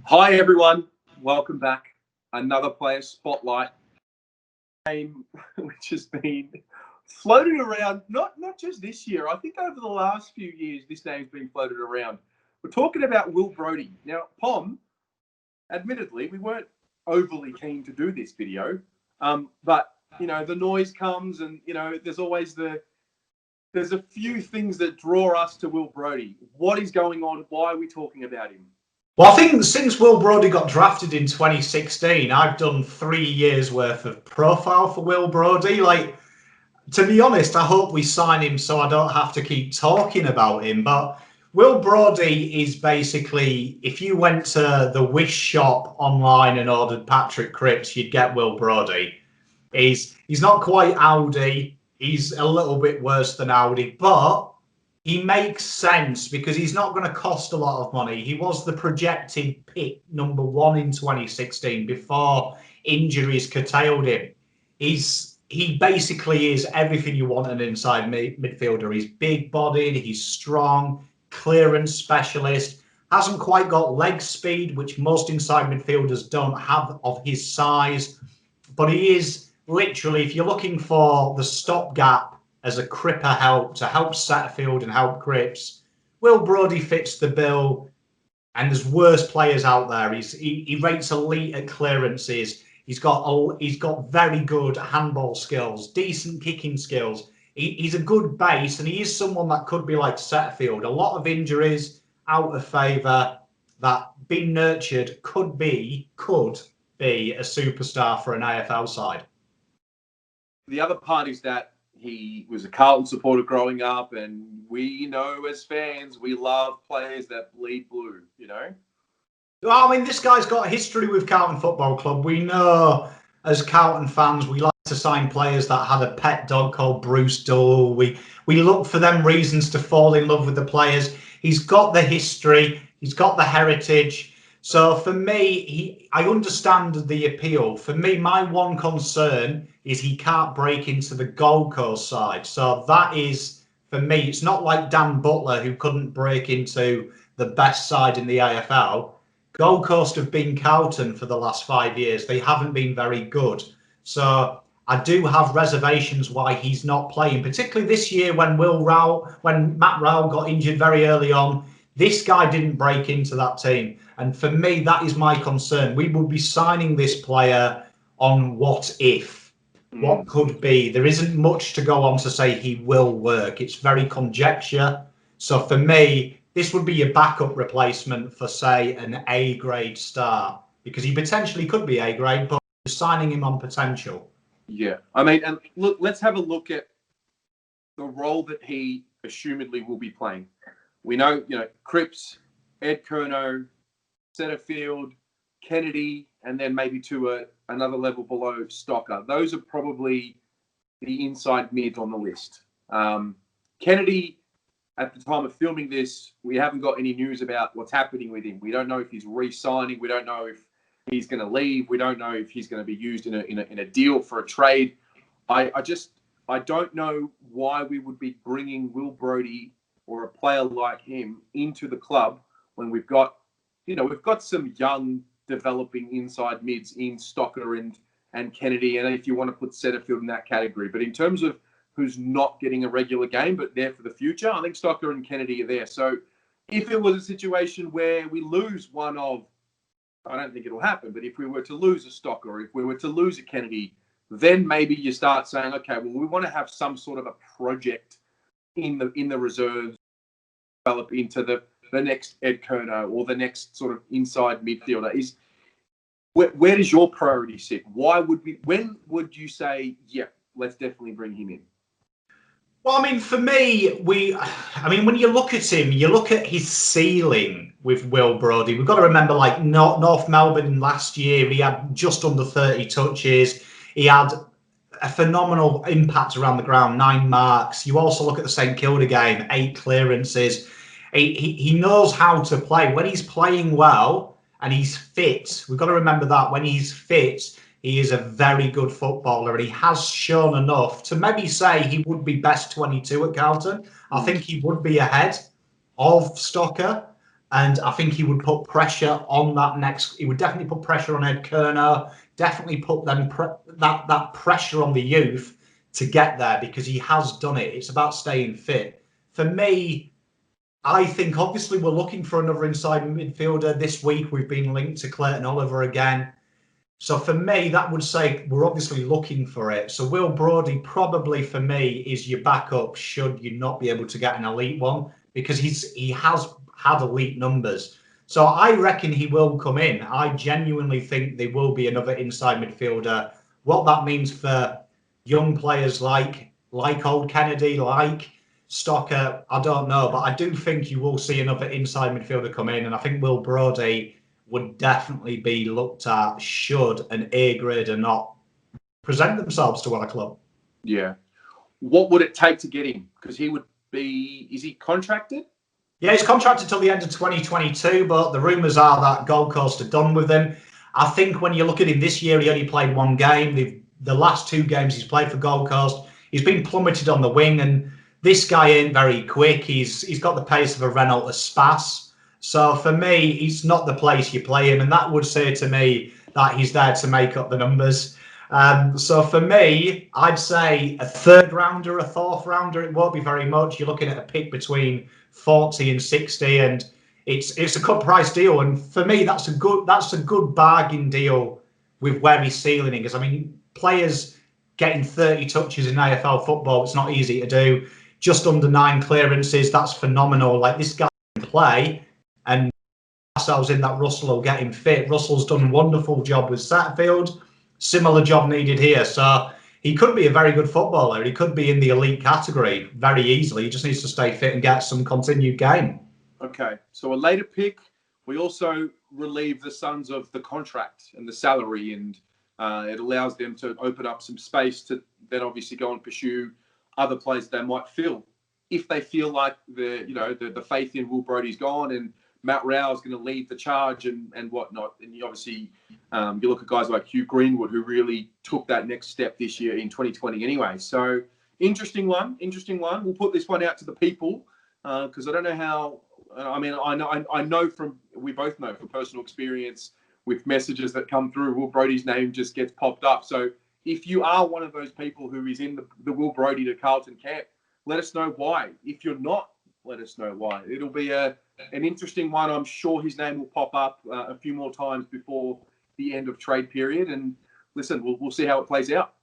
Hi everyone, welcome back. Another player spotlight game which has been floated around, not just this year. I think over the last few years this name's been floated around. We're talking about Will Brodie. Now, Pom, admittedly, we weren't overly keen to do this video, but the noise comes, and there's a few things that draw us to Will Brodie. What is going on? Why are we talking about him? Well, I think since Will Brodie got drafted in 2016, I've done 3 years worth of profile for Will Brodie. To be honest, I hope we sign him so I don't have to keep talking about him. But Will Brodie is basically, if you went to the Wish shop online and ordered Patrick Cripps, you'd get Will Brodie. He's not quite Audi. He's a little bit worse than Audi, but he makes sense because he's not going to cost a lot of money. He was the projected pick number 1 in 2016 before injuries curtailed him. He basically is everything you want an inside midfielder. He's big-bodied, he's strong, clearance specialist, hasn't quite got leg speed, which most inside midfielders don't have of his size. But he is literally, if you're looking for the stopgap as a Cripper help to help Setterfield and help Cripps, Will Brodie fits the bill, and there's worse players out there. He rates elite at clearances. He's got very good handball skills, decent kicking skills. He's a good base, and he is someone that could be like Setterfield. A lot of injuries, out of favour, that being nurtured could be a superstar for an AFL side. The other part is that he was a Carlton supporter growing up, and we know as fans, we love players that bleed blue, Well, I mean, this guy's got a history with Carlton Football Club. We know as Carlton fans, we like to sign players that had a pet dog called Bruce Dull. We look for them reasons to fall in love with the players. He's got the history. He's got the heritage. So for me, I understand the appeal. For me, my one concern is he can't break into the Gold Coast side. So that is, for me, it's not like Dan Butler, who couldn't break into the best side in the AFL. Gold Coast have been Carlton for the last 5 years. They haven't been very good. So I do have reservations why he's not playing, particularly this year when Matt Rowell got injured very early on. This guy didn't break into that team. And for me, that is my concern. We will be signing this player on what if, what could be. There isn't much to go on to say he will work. It's very conjecture. So for me, this would be a backup replacement for, say, an A-grade star, because he potentially could be A-grade, but we're signing him on potential. Yeah. I mean, and look, let's have a look at the role that he assumedly will be playing. We know, Cripps, Ed Curnow, Setterfield, Kennedy, and then maybe to another level below, Stocker. Those are probably the inside mids on the list. Kennedy, at the time of filming this, we haven't got any news about what's happening with him. We don't know if he's re-signing. We don't know if he's going to leave. We don't know if he's going to be used in a deal for a trade. I don't know why we would be bringing Will Brodie or a player like him into the club when we've got some young developing inside mids in Stocker and Kennedy, and if you want to put Setterfield in that category. But in terms of who's not getting a regular game but there for the future, I think Stocker and Kennedy are there. So if it was a situation where we lose one of, I don't think it'll happen, but if we were to lose a Stocker, or if we were to lose a Kennedy, then maybe you start saying, okay, well, we want to have some sort of a project in the reserves, develop into the next Ed Curnow or the next sort of inside midfielder. Where does your priority sit? When would you say, yeah, let's definitely bring him in? Well, I mean, for me, when you look at him, you look at his ceiling with Will Brodie. We've got to remember, like North Melbourne last year, he had just under 30 touches. He had a phenomenal impact around the ground, 9 marks. You also look at the St Kilda game, 8 clearances. He knows how to play. When he's playing well and he's fit, we've got to remember that when he's fit, he is a very good footballer, and he has shown enough to maybe say he would be best 22 at Carlton. I think he would be ahead of Stocker. And I think he would put pressure on that next. He would definitely put pressure on Ed Kerner. Definitely put that pressure on the youth to get there, because he has done it. It's about staying fit. For me, I think obviously we're looking for another inside midfielder this week. We've been linked to Clayton Oliver again. So for me, that would say we're obviously looking for it. So Will Brodie probably for me is your backup should you not be able to get an elite one, because he has had elite numbers. So I reckon he will come in. I genuinely think there will be another inside midfielder. What that means for young players like Old Kennedy, like Stocker, I don't know, but I do think you will see another inside midfielder come in, and I think Will Brodie would definitely be looked at should an A grader not present themselves to our club. Yeah. What would it take to get him? Because he would be, is he contracted? Yeah, he's contracted till the end of 2022, but the rumours are that Gold Coast are done with him. I think when you look at him this year, he only played one game. The last two games he's played for Gold Coast, he's been plummeted on the wing, and this guy ain't very quick. He's got the pace of a Renault Espace. So for me, he's not the place you play him, and that would say to me that he's there to make up the numbers. So for me, I'd say a third rounder, a fourth rounder. It won't be very much. You're looking at a pick between 40 and 60, and it's a cut price deal. And for me, that's a good bargain deal with where he's ceiling is. I mean, players getting 30 touches in AFL football, it's not easy to do. Just under 9 clearances, that's phenomenal. Like, this guy can play, and ourselves in that Russell will get him fit. Russell's done a wonderful job with Satterfield. Similar job needed here. So he could be a very good footballer. He could be in the elite category very easily. He just needs to stay fit and get some continued game. Okay. So a later pick, we also relieve the Suns of the contract and the salary, and it allows them to open up some space to then obviously go and pursue other players they might fill. If they feel like the faith in Will Brodie's gone and Matt Rao is going to lead the charge and whatnot. And you obviously, you look at guys like Hugh Greenwood, who really took that next step this year in 2020 anyway. So interesting one. We'll put this one out to the people because I don't know how, I know we both know from personal experience with messages that come through, Will Brodie's name just gets popped up. So if you are one of those people who is in the Will Brodie to Carlton camp, let us know why. If you're not, let us know why. It'll be an interesting one. I'm sure his name will pop up a few more times before the end of trade period. And listen, we'll see how it plays out.